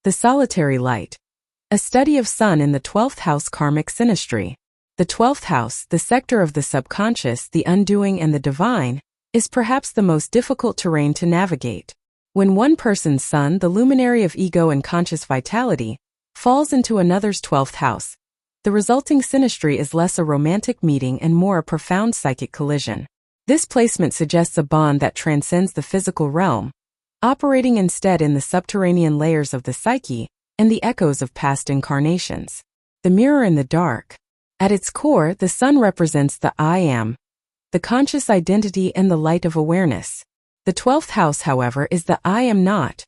The solitary light. A study of Sun in the 12th house karmic synastry. The 12th house, the sector of the subconscious, the undoing and the divine, is perhaps the most difficult terrain to navigate. When one person's Sun, the luminary of ego and conscious vitality, falls into another's 12th house, the resulting synastry is less a romantic meeting and more a profound psychic collision. This placement suggests a bond that transcends the physical realm, operating instead in the subterranean layers of the psyche and the echoes of past incarnations. The mirror in the dark. At its core, the Sun represents the I am, the conscious identity and the light of awareness. The 12th house, however, is the I am not,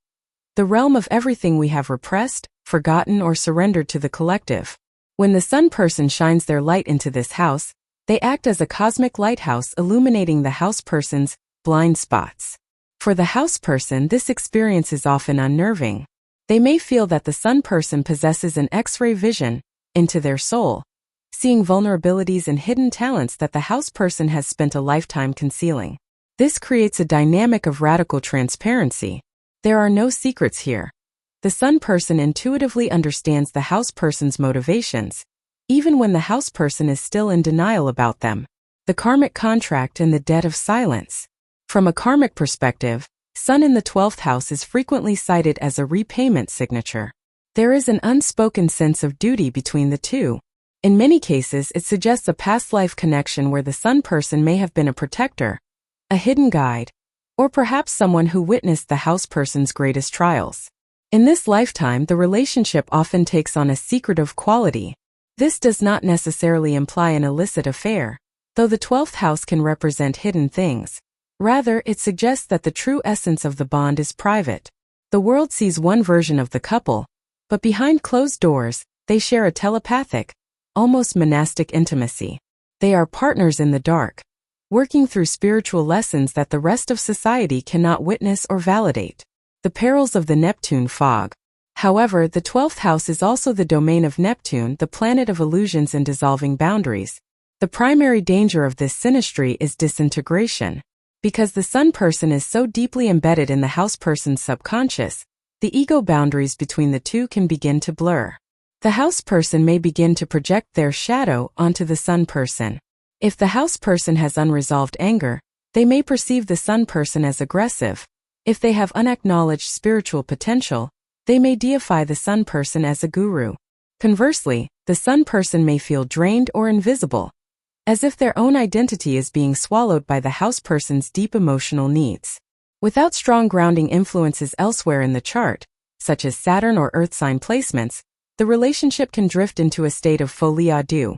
the realm of everything we have repressed, forgotten, or surrendered to the collective. When the Sun person shines their light into this house, they act as a cosmic lighthouse illuminating the house person's blind spots. For the house person, this experience is often unnerving. They may feel that the Sun person possesses an X-ray vision into their soul, seeing vulnerabilities and hidden talents that the house person has spent a lifetime concealing. This creates a dynamic of radical transparency. There are no secrets here. The Sun person intuitively understands the house person's motivations, even when the house person is still in denial about them. The karmic contract and the debt of silence. From a karmic perspective, Sun in the 12th house is frequently cited as a repayment signature. There is an unspoken sense of duty between the two. In many cases, it suggests a past life connection where the Sun person may have been a protector, a hidden guide, or perhaps someone who witnessed the house person's greatest trials. In this lifetime, the relationship often takes on a secretive quality. This does not necessarily imply an illicit affair, though the 12th house can represent hidden things. Rather, it suggests that the true essence of the bond is private. The world sees one version of the couple, but behind closed doors, they share a telepathic, almost monastic intimacy. They are partners in the dark, working through spiritual lessons that the rest of society cannot witness or validate. The perils of the Neptune fog. However, the 12th house is also the domain of Neptune, the planet of illusions and dissolving boundaries. The primary danger of this synastry is disintegration. Because the Sun person is so deeply embedded in the house person's subconscious, the ego boundaries between the two can begin to blur. The house person may begin to project their shadow onto the Sun person. If the house person has unresolved anger, they may perceive the Sun person as aggressive. If they have unacknowledged spiritual potential, they may deify the Sun person as a guru. Conversely, the Sun person may feel drained or invisible, as if their own identity is being swallowed by the house person's deep emotional needs. Without strong grounding influences elsewhere in the chart, such as Saturn or Earth sign placements, the relationship can drift into a state of folie à deux,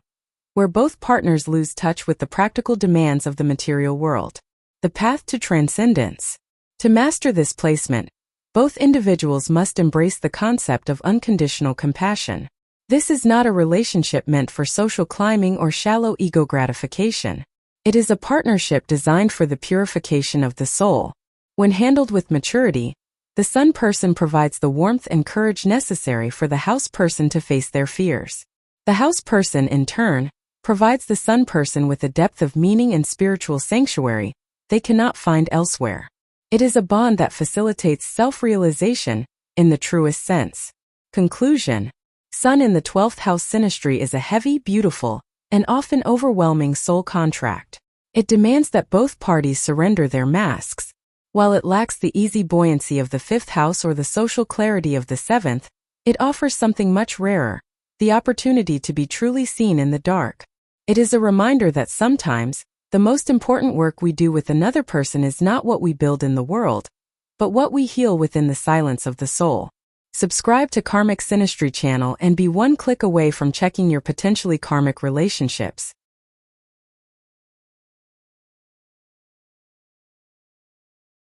where both partners lose touch with the practical demands of the material world. The path to transcendence. To master this placement, both individuals must embrace the concept of unconditional compassion. This is not a relationship meant for social climbing or shallow ego gratification. It is a partnership designed for the purification of the soul. When handled with maturity, the Sun person provides the warmth and courage necessary for the house person to face their fears. The house person, in turn, provides the Sun person with a depth of meaning and spiritual sanctuary they cannot find elsewhere. It is a bond that facilitates self-realization in the truest sense. Conclusion. Sun in the 12th house synastry is a heavy, beautiful, and often overwhelming soul contract. It demands that both parties surrender their masks. While it lacks the easy buoyancy of the 5th house or the social clarity of the 7th, it offers something much rarer, the opportunity to be truly seen in the dark. It is a reminder that sometimes, the most important work we do with another person is not what we build in the world, but what we heal within the silence of the soul. Subscribe to Karmic Synastry channel and be one click away from checking your potentially karmic relationships.